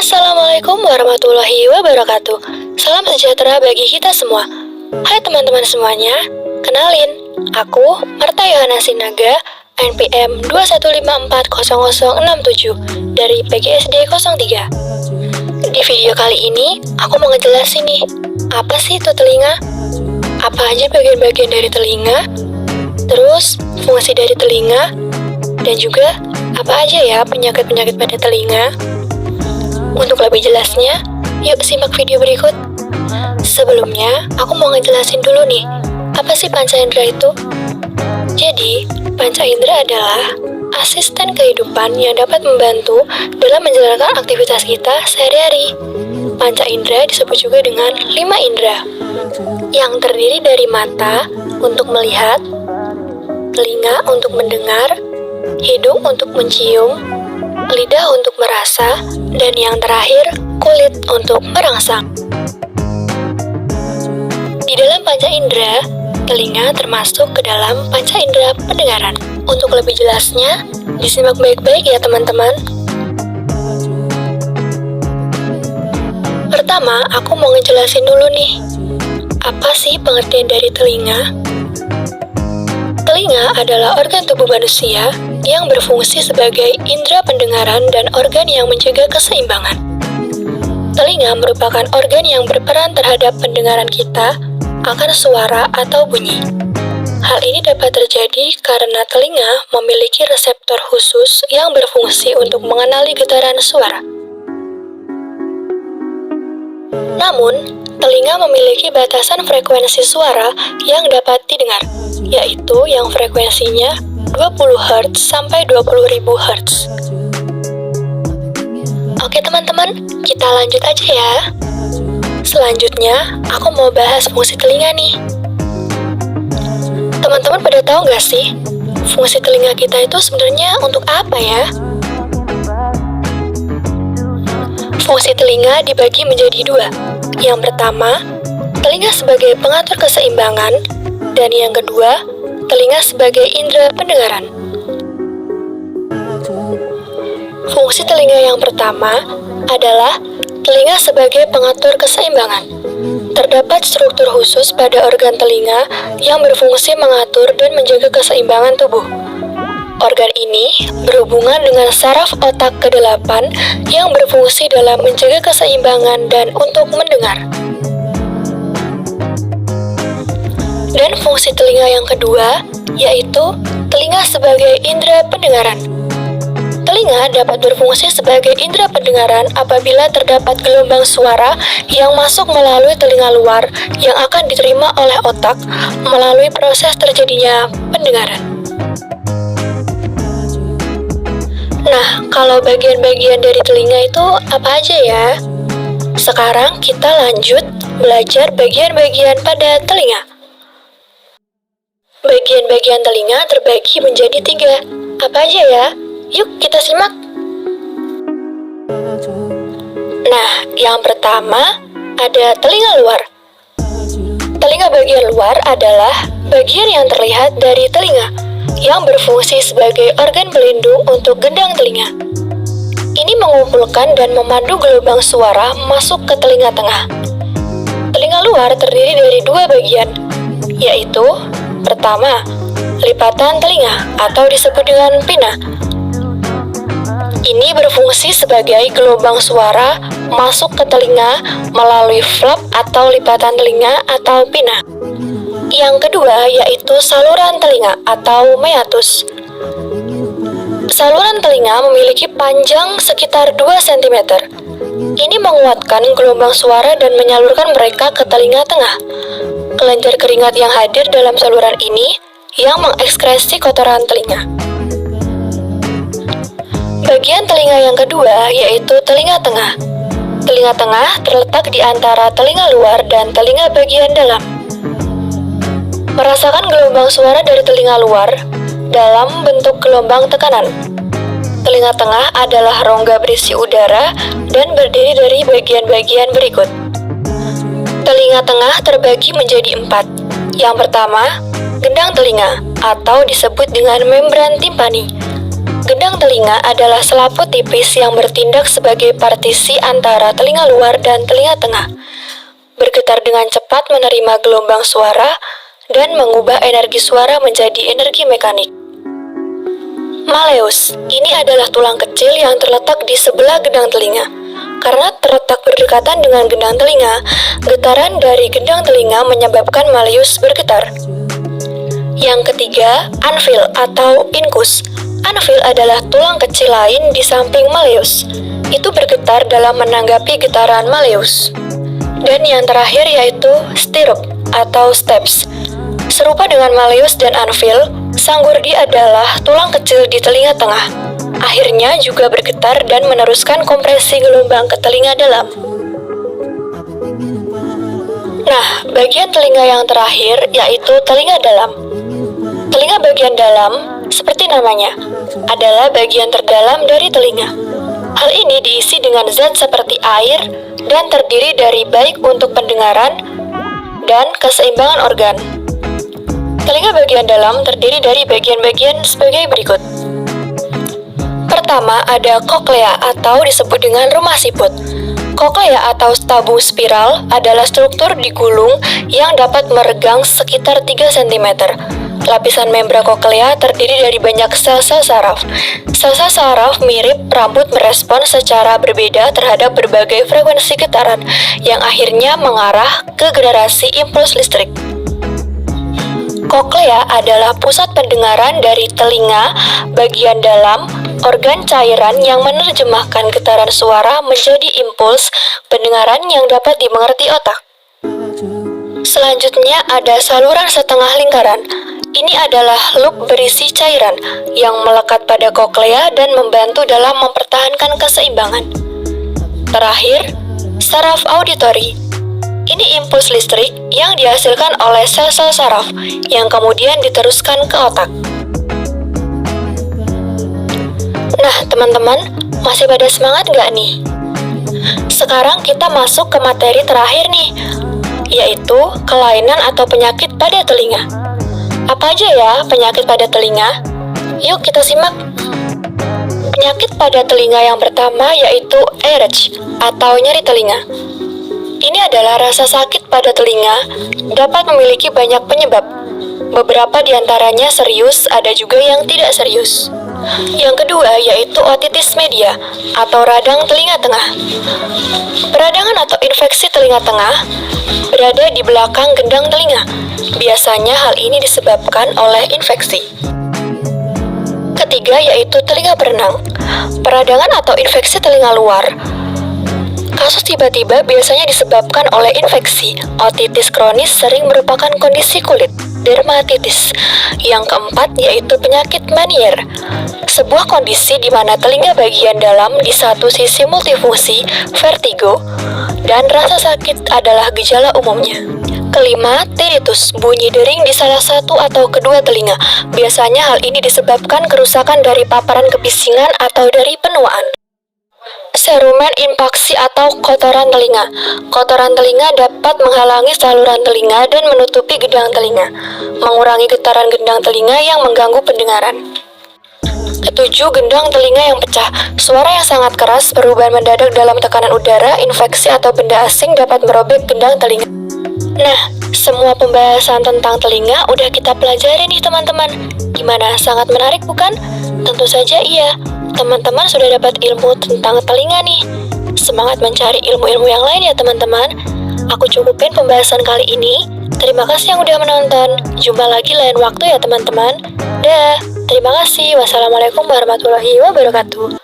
Assalamualaikum warahmatullahi wabarakatuh. Salam sejahtera bagi kita semua. Hai teman-teman semuanya, kenalin, aku Marta Yohana Sinaga, NPM 2154067 dari PGSD 03. Di video kali ini, aku mau ngejelasin nih, apa sih itu telinga? Apa aja bagian-bagian dari telinga? Terus, fungsi dari telinga? Dan juga, apa aja ya penyakit-penyakit pada telinga? Untuk lebih jelasnya, yuk simak video berikut. Sebelumnya, aku mau ngejelasin dulu nih, apa sih panca indera itu? Jadi, panca indera adalah asisten kehidupan yang dapat membantu dalam menjalankan aktivitas kita sehari-hari. Panca indera disebut juga dengan 5 indera, yang terdiri dari mata untuk melihat, telinga untuk mendengar, hidung untuk mencium, lidah untuk merasa, dan yang terakhir, kulit untuk merangsang. Di dalam panca indera, telinga termasuk ke dalam panca indera pendengaran. Untuk lebih jelasnya, disimak baik-baik ya teman-teman. Pertama, aku mau ngejelasin dulu nih, apa sih pengertian dari telinga? Telinga adalah organ tubuh manusia yang berfungsi sebagai indera pendengaran dan organ yang menjaga keseimbangan. Telinga merupakan organ yang berperan terhadap pendengaran kita akan suara atau bunyi. Hal ini dapat terjadi karena telinga memiliki reseptor khusus yang berfungsi untuk mengenali getaran suara. Namun, telinga memiliki batasan frekuensi suara yang dapat didengar, yaitu yang frekuensinya 20 Hz sampai 20.000 Hz. Oke teman-teman, kita lanjut aja ya. Selanjutnya, aku mau bahas fungsi telinga nih. Teman-teman pada tahu nggak sih, fungsi telinga kita itu sebenarnya untuk apa ya? Fungsi telinga dibagi menjadi dua. Yang pertama, telinga sebagai pengatur keseimbangan, dan yang kedua, telinga sebagai indera pendengaran. Fungsi telinga yang pertama adalah telinga sebagai pengatur keseimbangan. Terdapat struktur khusus pada organ telinga yang berfungsi mengatur dan menjaga keseimbangan tubuh. Organ ini berhubungan dengan saraf otak ke-8 yang berfungsi dalam menjaga keseimbangan dan untuk mendengar. Dan fungsi telinga yang kedua, yaitu telinga sebagai indera pendengaran. Telinga dapat berfungsi sebagai indera pendengaran apabila terdapat gelombang suara yang masuk melalui telinga luar yang akan diterima oleh otak melalui proses terjadinya pendengaran. Nah, kalau bagian-bagian dari telinga itu apa aja ya? Sekarang kita lanjut belajar bagian-bagian pada telinga. Bagian-bagian telinga terbagi menjadi 3. Apa aja ya? Yuk kita simak. Nah, yang pertama ada telinga luar. Telinga bagian luar adalah bagian yang terlihat dari telinga, yang berfungsi sebagai organ pelindung untuk gendang telinga. Ini mengumpulkan dan memandu gelombang suara masuk ke telinga tengah. Telinga luar terdiri dari 2 bagian, yaitu pertama, lipatan telinga atau disebut dengan pina. Ini berfungsi sebagai gelombang suara masuk ke telinga melalui flap atau lipatan telinga atau pina. Yang kedua yaitu saluran telinga atau meatus. Saluran telinga memiliki panjang sekitar 2 cm. Ini menguatkan gelombang suara dan menyalurkan mereka ke telinga tengah. Kelenjar keringat yang hadir dalam saluran ini yang mengekskresi kotoran telinga. Bagian telinga yang kedua yaitu telinga tengah. Telinga tengah terletak di antara telinga luar dan telinga bagian dalam. Merasakan gelombang suara dari telinga luar dalam bentuk gelombang tekanan. Telinga tengah adalah rongga berisi udara dan berdiri dari bagian-bagian berikut. Telinga tengah terbagi menjadi 4. Yang pertama, gendang telinga atau disebut dengan membran timpani. Gendang telinga adalah selaput tipis yang bertindak sebagai partisi antara telinga luar dan telinga tengah. Bergetar dengan cepat menerima gelombang suara dan mengubah energi suara menjadi energi mekanik. Maleus, ini adalah tulang kecil yang terletak di sebelah gendang telinga. Karena terletak berdekatan dengan gendang telinga, getaran dari gendang telinga menyebabkan maleus bergetar. Yang ketiga, anvil atau incus. Anvil adalah tulang kecil lain di samping maleus. Itu bergetar dalam menanggapi getaran maleus. Dan yang terakhir yaitu stirrup atau steps. Serupa dengan maleus dan anvil, sanggurdi adalah tulang kecil di telinga tengah. Akhirnya juga bergetar dan meneruskan kompresi gelombang ke telinga dalam. Nah, bagian telinga yang terakhir yaitu telinga dalam. Telinga bagian dalam, seperti namanya, adalah bagian terdalam dari telinga. Hal ini diisi dengan zat seperti air dan terdiri dari baik untuk pendengaran dan keseimbangan organ. Telinga bagian dalam terdiri dari bagian-bagian sebagai berikut. Pertama, ada koklea atau disebut dengan rumah siput. Koklea atau tabung spiral adalah struktur di gulung yang dapat meregang sekitar 3 cm. Lapisan membran koklea terdiri dari banyak sel-sel saraf. Sel-sel saraf mirip rambut merespon secara berbeda terhadap berbagai frekuensi getaran yang akhirnya mengarah ke generasi impuls listrik. Koklea adalah pusat pendengaran dari telinga bagian dalam, organ cairan yang menerjemahkan getaran suara menjadi impuls pendengaran yang dapat dimengerti otak. Selanjutnya ada saluran setengah lingkaran. Ini adalah loop berisi cairan yang melekat pada koklea dan membantu dalam mempertahankan keseimbangan. Terakhir, saraf auditori. Ini impuls listrik yang dihasilkan oleh sel-sel saraf yang kemudian diteruskan ke otak. Nah, teman-teman, masih pada semangat nggak nih? Sekarang kita masuk ke materi terakhir nih, yaitu kelainan atau penyakit pada telinga. Apa aja ya penyakit pada telinga? Yuk kita simak. Penyakit pada telinga yang pertama yaitu ARH atau nyeri telinga. Ini adalah rasa sakit pada telinga, dapat memiliki banyak penyebab. Beberapa diantaranya serius, ada juga yang tidak serius. Yang kedua yaitu otitis media atau radang telinga tengah. Peradangan atau infeksi telinga tengah berada di belakang gendang telinga. Biasanya hal ini disebabkan oleh infeksi. Ketiga yaitu telinga berenang. Peradangan atau infeksi telinga luar. Kasus tiba-tiba biasanya disebabkan oleh infeksi. Otitis kronis sering merupakan kondisi kulit, dermatitis. Yang keempat yaitu penyakit Meniere, sebuah kondisi di mana telinga bagian dalam di satu sisi multifungsi, vertigo, dan rasa sakit adalah gejala umumnya. Kelima, tinnitus, bunyi dering di salah satu atau kedua telinga. Biasanya hal ini disebabkan kerusakan dari paparan kebisingan atau dari penuaan. Cerumen impaksi atau kotoran telinga. Kotoran telinga dapat menghalangi saluran telinga dan menutupi gendang telinga, mengurangi getaran gendang telinga yang mengganggu pendengaran. Ketujuh, gendang telinga yang pecah. Suara yang sangat keras, perubahan mendadak dalam tekanan udara, infeksi atau benda asing dapat merobek gendang telinga. Nah, semua pembahasan tentang telinga udah kita pelajari nih teman-teman. Gimana? Sangat menarik bukan? Tentu saja iya. Teman-teman sudah dapat ilmu tentang telinga nih. Semangat mencari ilmu-ilmu yang lain ya teman-teman. Aku cukupin pembahasan kali ini. Terima kasih yang udah menonton. Jumpa lagi lain waktu ya teman-teman. Dah. Terima kasih. Wassalamualaikum warahmatullahi wabarakatuh.